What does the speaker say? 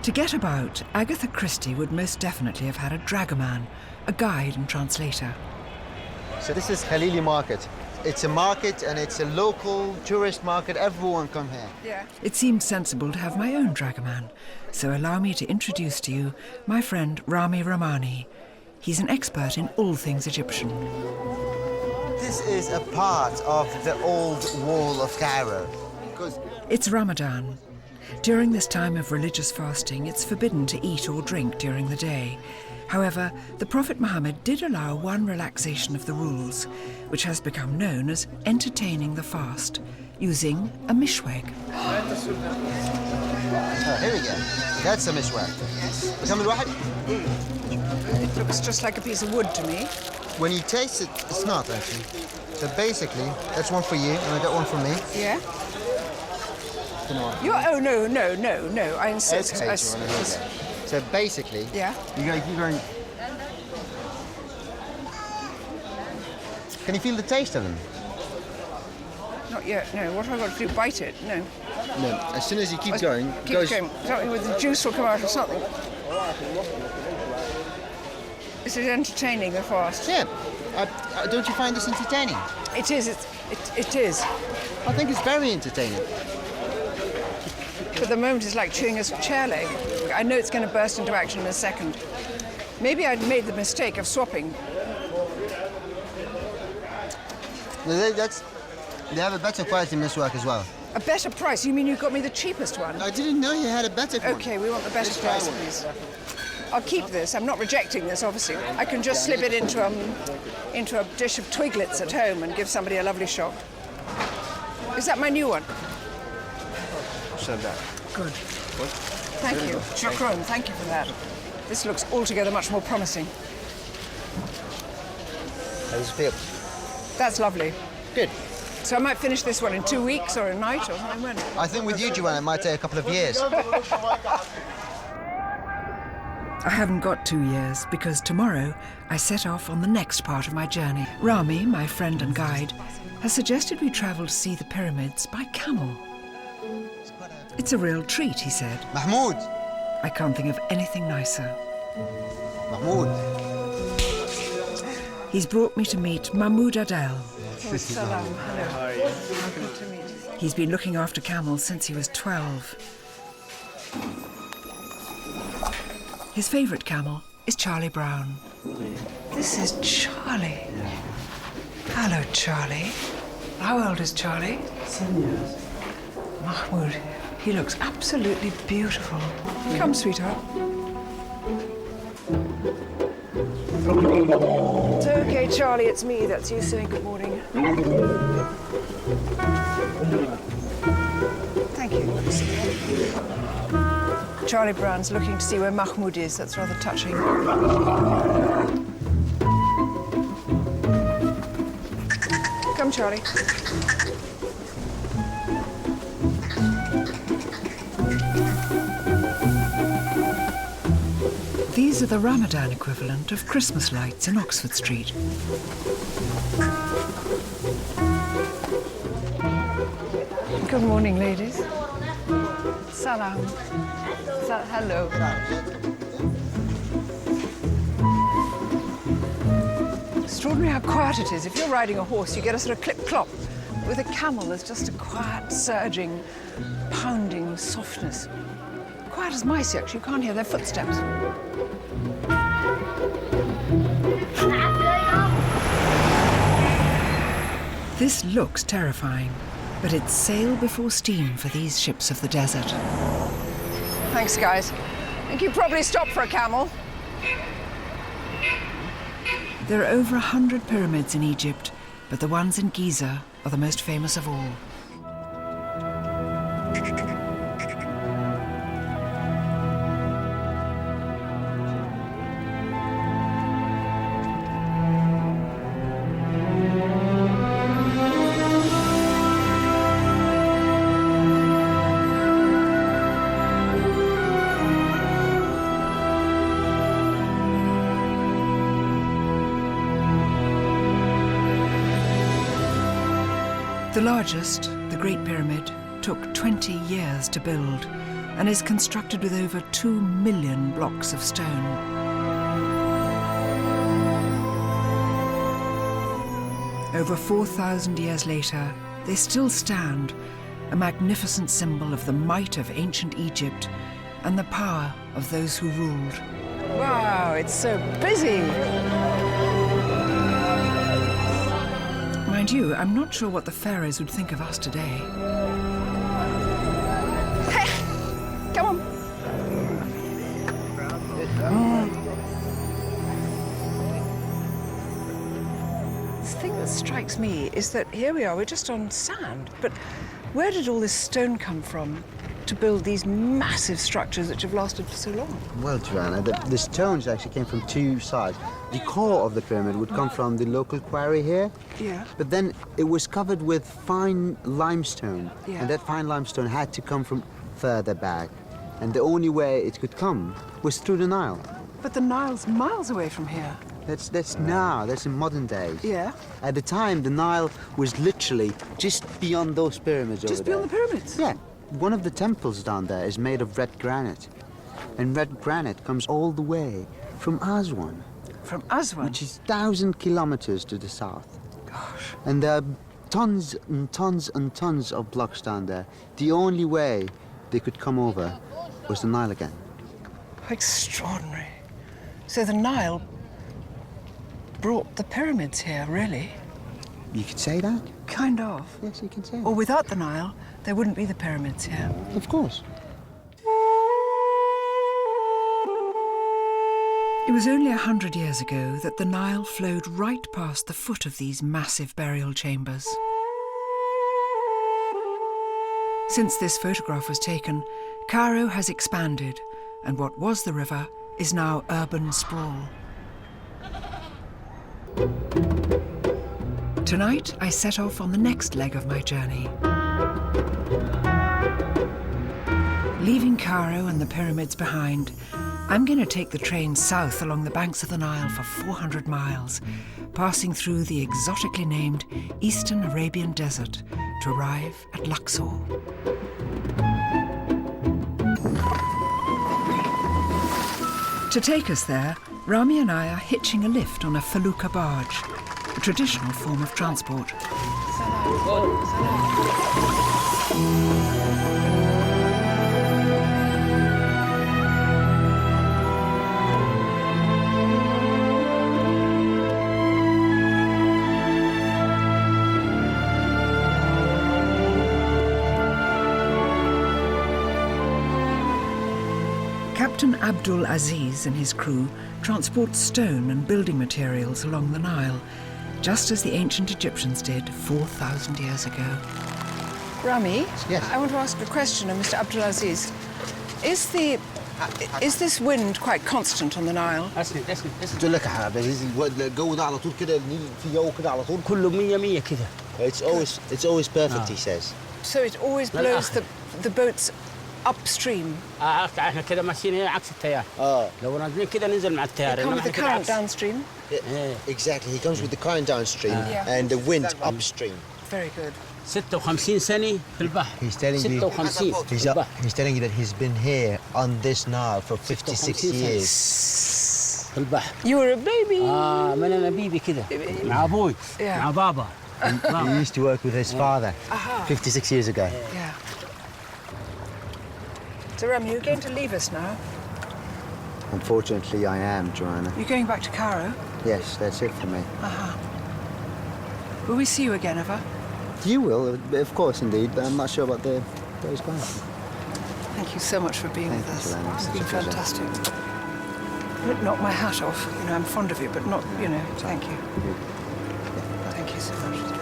To get about, Agatha Christie would most definitely have had a dragoman, a guide and translator. So this is Khalili Market. It's a market and it's a local tourist market. Everyone come here. Yeah. It seemed sensible to have my own dragoman, so allow me to introduce to you my friend Ramy Romany. He's an expert in all things Egyptian. This is a part of the old wall of Cairo. It's Ramadan. During this time of religious fasting, it's forbidden to eat or drink during the day. However, the Prophet Muhammad did allow one relaxation of the rules, which has become known as entertaining the fast, using a mishweg. Oh, here we go. That's a mishweg. It looks just like a piece of wood to me. When you taste it, it's not actually. So basically, that's one for you, and I got one for me. Yeah? Oh, no, I insist. Okay, so basically, yeah. You're going. Can you feel the taste of them? Not yet, no. What have I got to do? Bite it? No. No, as soon as you keep going, keep going. Something with the juice will come out or something. Is it entertaining, the fast? Yeah. Don't you find this entertaining? It is. It is. I think it's very entertaining. For the moment, it's like chewing a chair leg. I know it's going to burst into action in a second. Maybe I'd made the mistake of swapping. They have a better quality miswak as well. A better price? You mean you got me the cheapest one? I didn't know you had a better one. Okay, we want the better price, please. I'll keep this. I'm not rejecting this, obviously. I can just slip it into a dish of twiglets at home and give somebody a lovely shot. Is that my new one? Good. What? Thank you. Shukran, thank you for that. This looks altogether much more promising. How does it feel? That's lovely. Good. So I might finish this one in 2 weeks or a night or something, won't it? I think with you, Joanna, it might take a couple of years. I haven't got 2 years because tomorrow I set off on the next part of my journey. Ramy, my friend and guide, has suggested we travel to see the pyramids by camel. It's a real treat, he said. Mahmoud! I can't think of anything nicer. Mahmoud! He's brought me to meet Mahmoud Adel. Oh, salam. Hello. How good to meet you. He's been looking after camels since he was 12. His favourite camel is Charlie Brown. This is Charlie. Hello, Charlie. How old is Charlie? 7 years. Mahmoud, he looks absolutely beautiful. Come, sweetheart. It's okay, Charlie, it's me. That's you saying good morning. Thank you. Charlie Brown's looking to see where Mahmoud is. That's rather touching. Come, Charlie. These are the Ramadan equivalent of Christmas lights in Oxford Street. Good morning, ladies. Salam. Hello. Extraordinary how quiet it is. If you're riding a horse, you get a sort of clip-clop. With a camel, there's just a quiet, surging, pounding softness. Quiet as mice, actually. You can't hear their footsteps. This looks terrifying, but it's sail before steam for these ships of the desert. Thanks, guys. I think you probably stopped for a camel. There are over 100 pyramids in Egypt, but the ones in Giza are the most famous of all. The largest, the Great Pyramid, took 20 years to build, and is constructed with over 2 million blocks of stone. Over 4,000 years later, they still stand, a magnificent symbol of the might of ancient Egypt and the power of those who ruled. Wow, it's so busy! Mind you, I'm not sure what the pharaohs would think of us today. Hey, come on! The thing that strikes me is that here we are, we're just on sand, but where did all this stone come from to build these massive structures which have lasted for so long? Well, Joanna, the stones actually came from two sides. The core of the pyramid would come from the local quarry here. Yeah. But then it was covered with fine limestone. Yeah. And that fine limestone had to come from further back. And the only way it could come was through the Nile. But the Nile's miles away from here. That's now, that's in modern days. Yeah. At the time, the Nile was literally just beyond those pyramids over there. Just beyond the pyramids? Yeah. One of the temples down there is made of red granite. And red granite comes all the way from Aswan. From Aswan? Which is 1,000 kilometers to the south. Gosh. And there are tons and tons and tons of blocks down there. The only way they could come over was the Nile again. Extraordinary. So the Nile brought the pyramids here, really? You could say that? Kind of. Yes, you can say Or that. without the Nile, there wouldn't be the pyramids here. Of course. It was only 100 years ago that the Nile flowed right past the foot of these massive burial chambers. Since this photograph was taken, Cairo has expanded, and what was the river is now urban sprawl. Tonight, I set off on the next leg of my journey. Leaving Cairo and the pyramids behind, I'm going to take the train south along the banks of the Nile for 400 miles, passing through the exotically named Eastern Arabian Desert to arrive at Luxor. To take us there, Ramy and I are hitching a lift on a felucca barge, a traditional form of transport. Captain Abdul Aziz and his crew transport stone and building materials along the Nile, just as the ancient Egyptians did 4,000 years ago. Ramy, Yes. I want to ask a question of Mr. Abdul Aziz. Is this wind quite constant on the Nile? اسند قلت لك يا عبد العزيز الجو ده على طول كده النيل في جو كده على طول. كله 100 كده. It's always perfect, he says. So it always blows the boats upstream. احنا كده ماشيين هنا عكس التيار. لو نازلين كده ننزل مع التيار. It comes with the current downstream. Exactly, he comes with the current downstream and the wind upstream. Very good. 56 سنة في البحر. He's telling you. 56 في البحر. He's telling you that he's been here on this Nile for 56 years. في البحر. You were a baby. من أنا بيبي كده. مع أبوي. مع بابا. He used to work with his father 56 years ago. Yeah. So, Ramy, you're going to leave us now? Unfortunately, I am, Joanna. You're going back to Cairo? Yes, that's it for me. Will we see you again, ever? You will, of course, indeed, but I'm not sure about those guys. Thank you so much for being Thank with you, us. Joanna. It's It's been a pleasure. fantastic. Don't knock my hat off. You know, I'm fond of you, but not, you know, thank you. Thank you so much.